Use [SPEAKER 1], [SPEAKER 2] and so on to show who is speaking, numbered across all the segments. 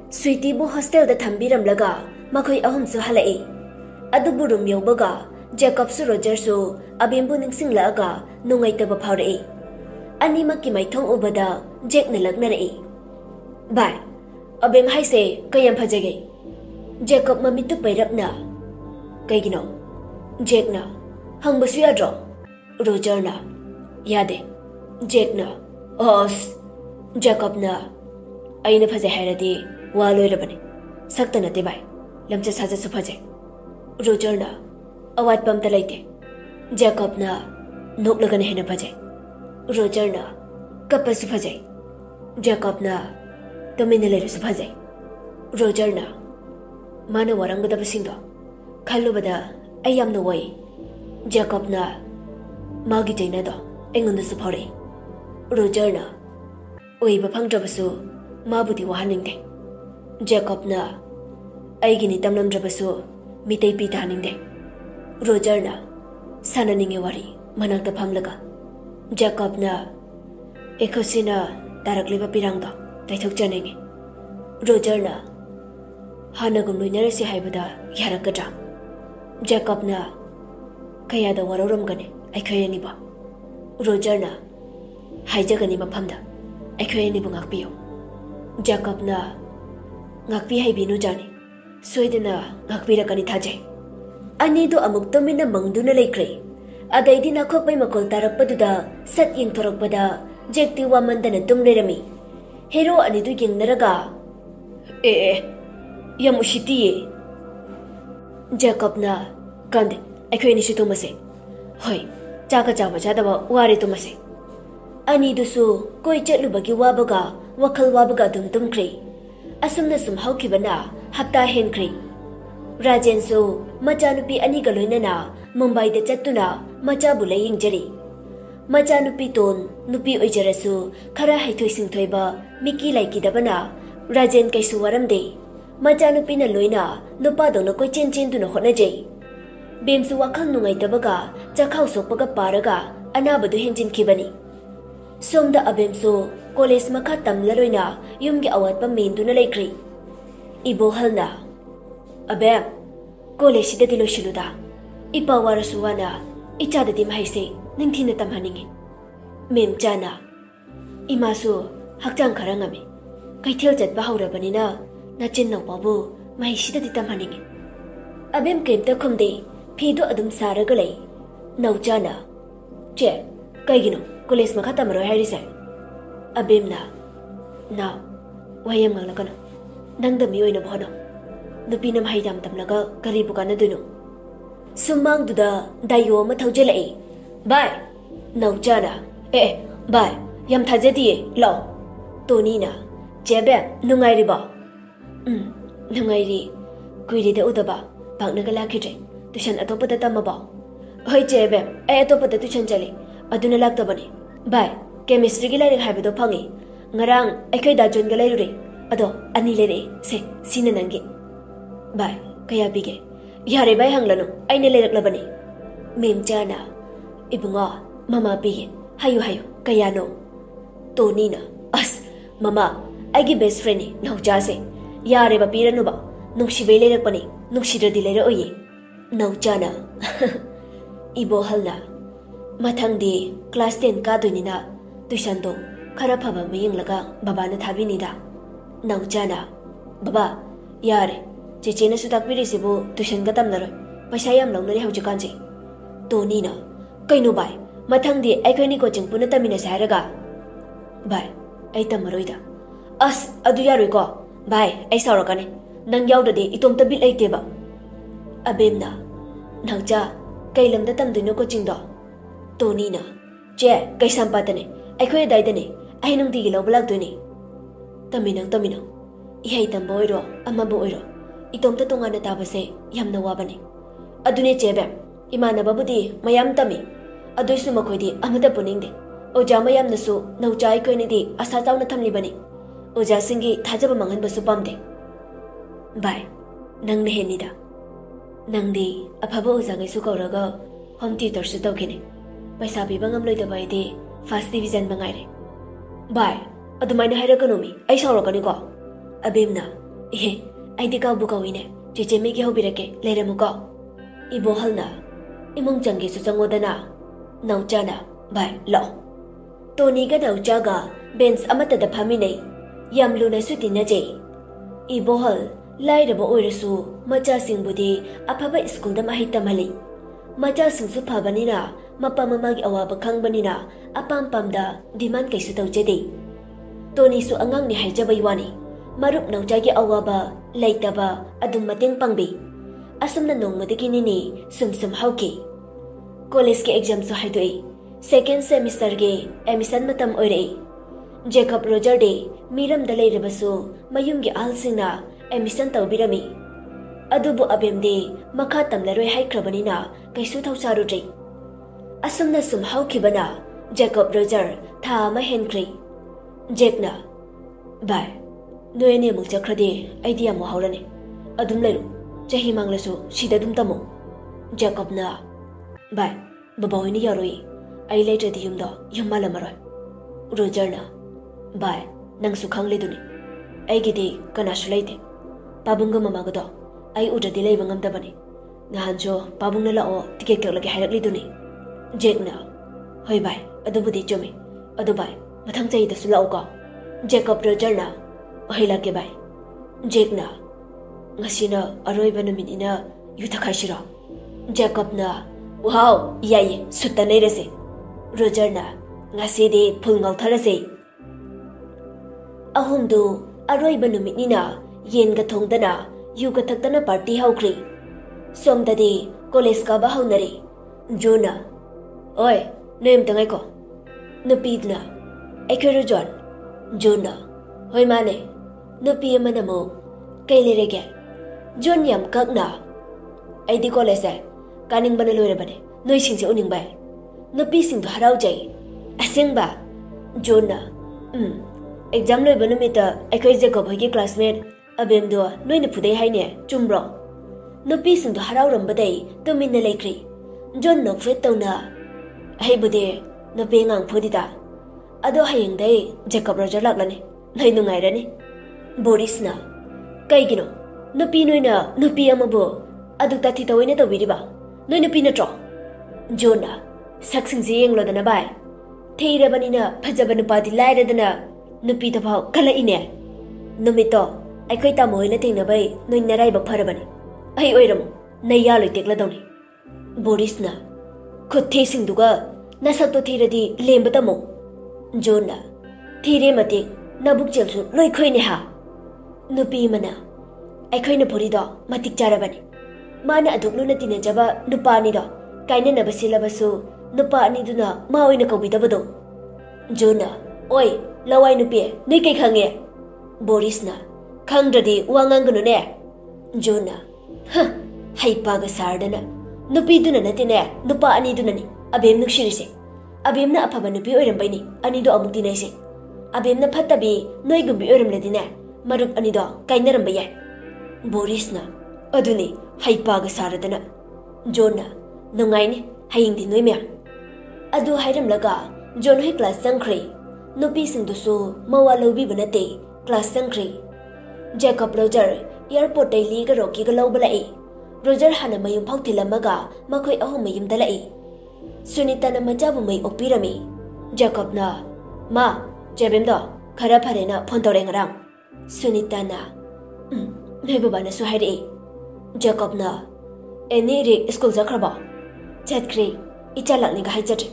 [SPEAKER 1] Sweetie bu hostel da thambiram laga makhoi ahum su halai. Adubu room yobaga Jacob su Roger su abimbu ningsing laga nungai taba phaurai. Ani makki maithong ubada Jack na lagnarai. Bye. Abim hai se kayam phajage. Jacob mamitu pairapna. Kaigino. Jack na hangbasu yadro. Roger na yade. Jack na os. Jacob na aina phajai hairadi wa loirabani. Sakta nate bai. Lamcha saja su phajai. Roger na awat pamta laite. Jacob na noklagana hena phajai. Roger na kappa su phajai. Jacob na tamina leira su phajai. Roger na mana warangada basingdo khallubada ayamna wai. Jacob na magi jaina do engonda su phore. Roger na oiba phangdrabasu mabudi wahaningde. Jacob na aigini tamlamdrabasu mitay pita haningde. Roger na sananinge wari manakta phamlaga. Jacob na ekosina tarakliba pirangdo taithok janenge. Roger na hanagum loinarasi haibada yarakadra. Jacob na kayada waroramgane aikhoyani ba. Roger na haijagani maphamda aikhoyani bu ngakpiyo. Jacob na ngakpi haibinu jani soidana ngakpirakani thajai. Ani do amuk tomina mangduna laikre. Adaidi nakhokpai makol tarakpaduda sat yengthorakpada jekti wamandana tumlerami. Hero ani do yengnaraga yam ushitiye. Jacob na kande aikhoyani shi tumase. Hoi chaka chawa chadaba wari tumase. Ani dusu koi chatlubagi wabaga wakhal wabaga dum tumkre. Asumna sum haukibana hapta henkre. Rajen su machanupi ani galoinana Mumbai da chattuna machabu layingjari. Machanupi ton nupi oijarasu khara haithoi singthoiba miki laikidabana Rajen kaisu waramde. Machanupi na loina nupa dona koi chen chen duna honajai. Bemsu wakhal nungaidabaga chakhau sokpaga paraga anabadu henjin kibani. Somda abemsu college makha tamlaroina yumgi awatpa menduna laikri. Ibo halna Abem, college da dilo shiluda. Ipa warasuwana, ichada di mahise, ningthina tamhaningi. Mem chana, imasu hakjang kharangami. Keithel jatba haurabanina, nachin nawpabu mahishida di tamhaningi. Abem kemta khumde, phido adum saraga lai. Nauchana, che, kaigino, college makha tamaro harise. Abem na, wayam ngalakana. Nangda miyoina bhono. Nupina mahidam tamlaga karibu kana dunu. Sumang duda dayo mathaujalai. Bye. Nauchana. Bye. Yam thajadiye lo. Tonina. Jebe nungairi ba. Nungairi. Kuiri da udaba. Pagnaga lakidre. Tushan atopada tamaba. Hoi jebe. Atopada tushan jali. Aduna laktabani. Bye. Chemistry gi lairik haibedo phangi. Ngarang aikai da jon ga lairure. Ado ani lere se sina nangi. Bye, kaya bige. Yare bay hanglano, ay nilalaklabani. Mem jana. Ibunga, mama bige. Hayo, kaya no. Tonina. As, mama, ay gi best friend ni, nahu jase. Yare ba pira no ba? Nung shibay lalakpani, nung shira dilera oye. Nahu jana. Ibo halna. Mathang di, class 10 ka doy nina. Tushando, karapaba maying laga, baba na thabi nida. Nahu jana. Baba, yare. Chechena su takpiri sibu tuition ka tamnaro paisa yam launari haujikanji. Tonina kaino bai mathang di aikhoini coaching puna tamina sairaga. Bai ai tamaroida. As adu yaroi ko. Bai ai saurakane. Nang yaudade itomta bit laiteba. Abemna nangcha kailamda tamduino coaching do. Tonina che kai sampatane aikhoi daidane ai nang digi lawbalak doini. Taminang ihai tambo oiro amabu oiro. Itomta tongana tabase yamna wabani. Adune chebe imana babudi mayam tami. Adoisu makoidi amata puningde. Oja mayam nasu nauchai koini di asa chauna thamlibani. Oja singi thajaba mangan basu pamde. Bye. Nang ne henida. Nang di aphaba oja ngai su kauraga home theater su tawkine. Paisa biba ngamloi da bai de first division bangaire. Bye. Adumaina haira kanomi. Ai saurakani ko. Abemna ai di kau bu kau ine chiche mi ki hobirake leiramu ko ibo halna imong changi su changodana nauchana bai lo Tony ga nauchaga bench amata da phami nei yamluna suti na je ibo hal lairaba oirasu macha singbudi aphaba school da mahita mali macha singsu phabanina mapa mamagi awaba khangbanina apam pamda demand kaisu tawjede Tony su angang ni haijabai wani marup nauchagi awaba laitaba adum mateng pangbi asumna nongmadagi nini sumsum hauki college ke exam su haidoi second semester ge admission matam oire Jacob Roger de miram da leirabasu mayum ge alsingna admission tawbirami adubu abem de makha tamlaroi haikrabanina kaisu thausaru asumna sum haukibana Jacob Roger tha ma henkri Jackna bai noyane muk chakrade idea mo haurane adum leru chahi manglasu sida dum tamo Jacobna bai baba hoini yaroi ai later di yumda yumala maroy Rogerna bai nang su khangle duni ai gidi kana sulaite pabunga mama godo ai udadi leiba ngamda bani ngahanjo pabungna lao ticket kaklage hairakli duni Jackna hoi bai adubudi chomi adu bai mathang chai da sulao ko Jacob Rogerna ohilake bai Jackna ngasina aroiba numin ina yuthakhashira Jacobna wow yai sutta nei rese Rogerna ngasidi phul ngau tharase ahumdu aroiba numinina yenga thongdana yuga thaktana party haukri somdadi college ka ba haunari Jona oi nem tangai ko nupidna ekero John Jona hoi mane nupi amana mo kailirege John yam kakna aidi college kaning bana loire bane noi singse uning bai nupi sing do harau jai asengba Jona exam loi banu mita ekai Jacob hogi classmate abem do noi na phudai haine chumbro nupi sing do harau rambadai tumin na laikri John nok fet tawna ai bude nupi ngang phudida ado hayeng dai Jacob Roger laklani noi nungai rani Boris na kaigino nupi noi na nupi amabu adu tati tawine to biriba noi nupi na tro Jona saksing jeng lo dana bai theira banina phajaba nupadi laira dana nupi ta phau kala ine numito ai kai ta moina thingna bai noi narai ba pharabani ai oiram nei ya loi tekla dawni Boris na khothi sing duga na sakto thiradi lemba tamo Jona thire mate nabuk chelsu loi khoine ha nupi mana ai khoina phori do matik charabani mana aduklu na tina jaba nupa ni do kaina na basilabasu nupa ni duna ma oina kobidabado Jona oi lawai nupi nei kai khange Boris na khangdradi wangangunu ne Jona ha haipa ga sardana nupi duna natine nupa ani duna ni abem nukshirise abem na aphaba nupi oiram ni ani do amuk dinai se abem na phatabi noi gumbi oiram ledine marup ani do kainaram ba yai Boris na aduni haipa ga saradana Jona nungai ni haying di noi me adu hairam laga John hoi class sangkhri nupi sing du su mawa lobi banate class sangkhri Jacob Roger airport daily ga roki ga law balai Roger hana mayum phau thilamaga makhoi ahum mayum dalai Sunita na majabu mai opirami Jacob na ma jebem do khara phare na phone tore ngarang Sunita na nei baba na su hairi Jacob na eni re school jakraba chatkri ichalak ni ga haijat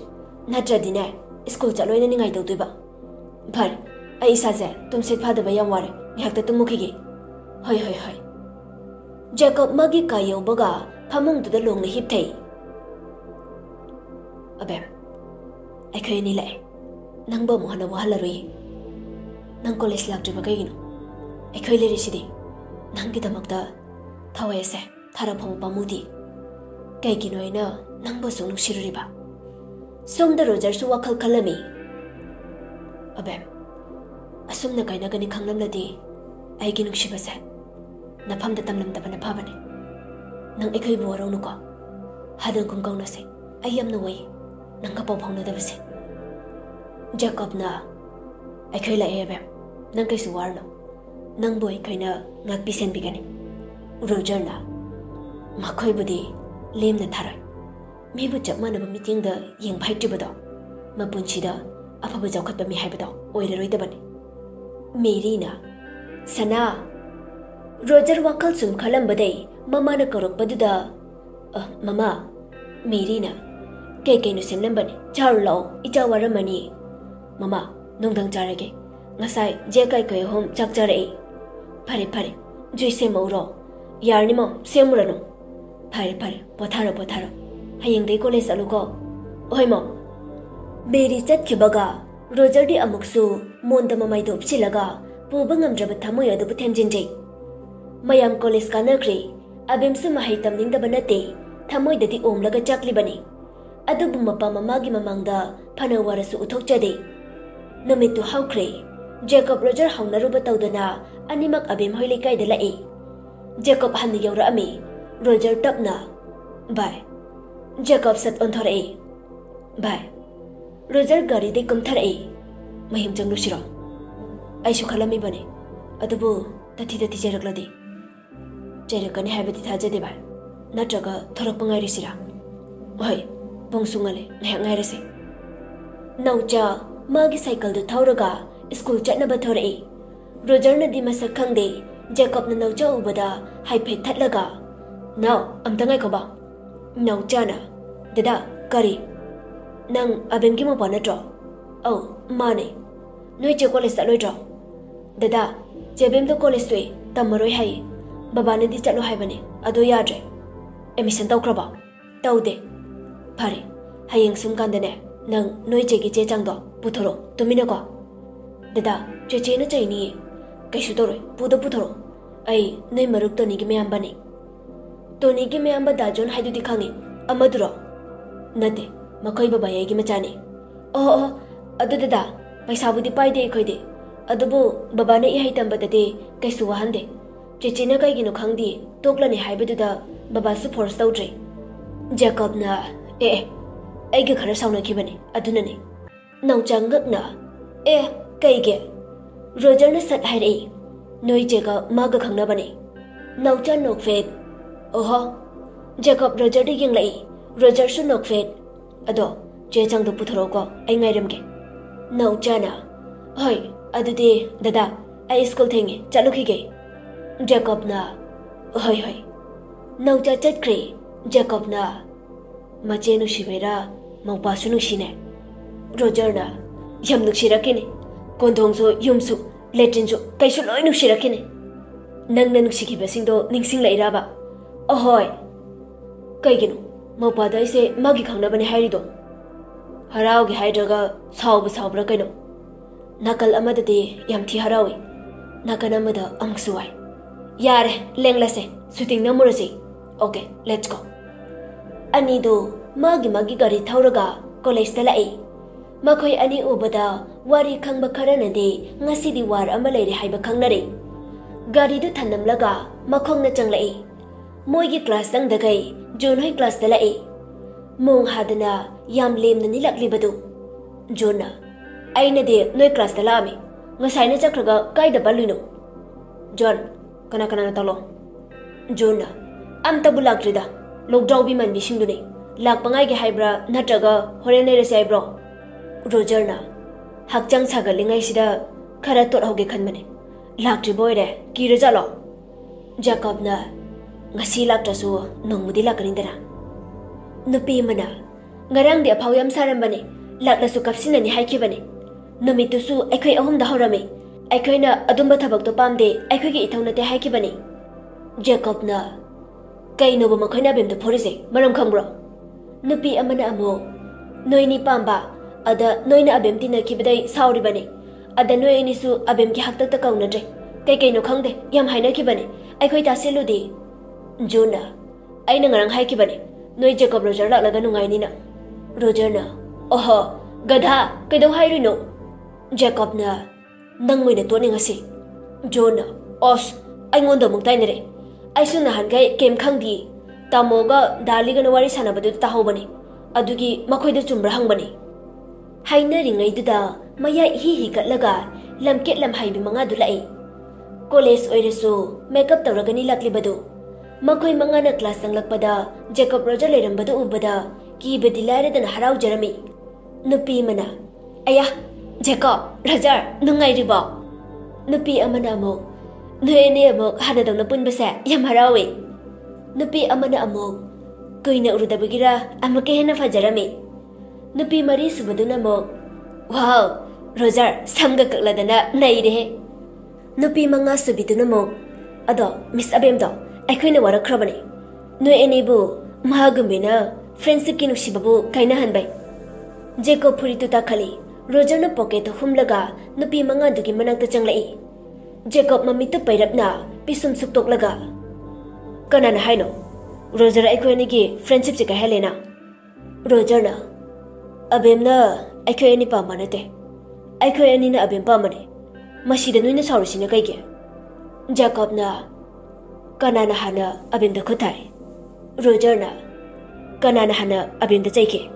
[SPEAKER 1] natradi ne school chaloi na ningai dawtuba phar ai sa je tum sit phada ba yam ware ngak ta tum mukhigi hoi hoi hoi Jacob magi kayo baga phamung du da long na hip thei abem ai khoi ni lai nang ba mo hana wa halarui nang college lak triba kai gino ai khoi le risidi nang gi damakta thawai se thara phom pamudi kai gino ina nang ba sonu shiruri ba Som da Roger su wakal kalami abem asum na kaina gani khanglam ladi ai gi nukshiba se nafam da tamlam da bana phabane nang ekhoi bo ro nu ko hadang kum kauna se ayam na wai nang ka pau phang na da base Jacob na ekhoi la ebe nang kai su war no nangbo ikhoina ngakpi senbigani. Rogerna makhoi lemna tharai. Mibu chapmanaba meeting da yengphai tribado. Mapunchida afaba jawkhatba mi haibado oiraroidabani. Merina Sana Roger wakal sum khalambadai mamana korokpaduda mama Merina kei no semlambani charlo icha waramani mama nongdang charage ngasai je kai kai hom chakchare phare jui se mauro yarni mom semurano phare potharo hayeng dei college aluko oi mom Meri chat khibaga Roger di amuksu monda mamai dop chilaga puba ngamdraba thamoy adu themjinjei mayam college kanakri abemsu mahai tamningdaba nate thamoy dadi omlaga chaklibani adubu mapa mamagi mamangda phana warasu uthokchade namitu hawkre Jacob Roger haunaruba tawdana animak abem hoile kaida lai Jacob hanni yawra ami Roger tapna bye Jacob sat on thore bye Roger gari de kumthare mahim janglu shiro aishu khalami bane adubu tati jerakladi jerakani habati thajade ba natraga thorakpa ngai risira oi bongsungale ngah ngai rese naucha magi cycle du thauraga school chatnaba thore Roger na di masak khangde Jacob na naucha ubada haiphe thatlaga now amtangai khoba naucha na dada kari nang abemgi mo panatro oh mane noi che college ta loitro dada jebem do college tui tamaroi hai baba ne di chalo hai bane ado yadre emission tawkraba tawde phare hayeng sum kandane nang noi che gi che changdo puthoro tumina ko dada che na chai ni kaishu toroi puthoro ai nei maruk to ni gi me ambani to ni gi me amba da jon haidu di khangi amaduro nate makai baba yagi machani oh adu dada paisa budi pai de khoide adubu baba ne ihai tambadade kaisu wahande chechina kai gino khangdi toklani haibeduda baba su force tawdre Jacob na ai ge khara sauna khibani adunane nauchangak na kaige Roger na sat hairei noi jega maga khangna bane naucha nokfet oho Jacob Roger de yenglai Roger su nokfet ado je changdo puthoro ko ai ngairamge nauchana hoi adudi dada ai school thengi chalukhige Jacob na hoi naucha chatkre Jacob na machenu shibera maupa sunu shine Roger na yam nukshirakine kondongso yumsu letrinjo kaisu loi nukshirakine nangna nukshiki singdo ningsing lairaba ohoi kaiginu maupa da ise magi khangna bane hairido harau gi haidraga saubra kaino nakal amadati yamthi harawi nakana amada amsuwai yare lenglase shooting namurasi okay let's go anido magi gari thauraga college ta lai makhoi ani ubada wari khangba kharanade ngasidi war ama leire haiba khangnare gari du thanamlaga makhongna changlai moigi class tang dagai John hoi class ta lai mong hadana yam lemna nilaklibadu Jona aina de noi class ta lami ngasai na chakraga kaida baluino John kana na talo Jona amta bulakrida lockdown bi man bisingdune lakpangai ge haibra natraga horen nei resai bro Roger na hakchang sagalingai sida khara tot hoge khanmane lakri boy re kira jalo Jacob na ngasi laktasu nongmudi lakanindara nupi mana ngarang de aphau yam sarambane laklasu kapsinani haikibane namitusu aikhoi ahum da horame aikhoina adumba thabak to pamde aikhoi gi ithongna te haikibane Jacob na kaino bo makhoina bem de phorise maram khambro nupi amana amo noini pamba ada noina abem tina kibadai sauri bane ada noini su abem ki hakta ta kauna dre kaino khangde yam haina kibane aikhoi ta seludi Jona aina ngarang haikibane noi Jacob Roger laga nungai ni na Roger na oho gadha kaido hairino Jacob na nangoi na to ni ngasi Jona os aingonda mungtai nere aisu na han gai kem khangdi tamoga daliga na wari sanabadu ta hobani adugi makhoi da chumbra hangbani haina ringai duda maya hi katlaga lamket lam haibi manga dulai College oirasu makeup tawragani laklibadu. Makhoi mangana class sanglakpada Jacob Roger leirambadu ubada kibadi lairadana haraujarami. Nupi mana aya Jacob Roger nungairiba. Nupi amana amok noene amok hanadawna punbase yam harawi. Nupi amana amok kuina urudabagira amake hena fajarami. Nupi mari subaduna amok wow Roger samga kakladana naire. Nupi manga subiduna amok ado Miss Abemdo aikoina warakrabani. Noi enebu mahagambina friendship ki nusibabu kaina hanbai. Jacob puritu takali Roger na pocket humlaga nupi manga dugi manakta changlai. Jacob mamitu pairapna pisum suktoklaga. Kanana haino Roger aikoini ki friendship chika helena. Roger na Abemna aikoini pa manate. Aikoini na Abem pa mane. Masida nuina saurusina kaige. Jacob na kanana hana Abem da kotai. Roger na kanana hana Abem da chaike.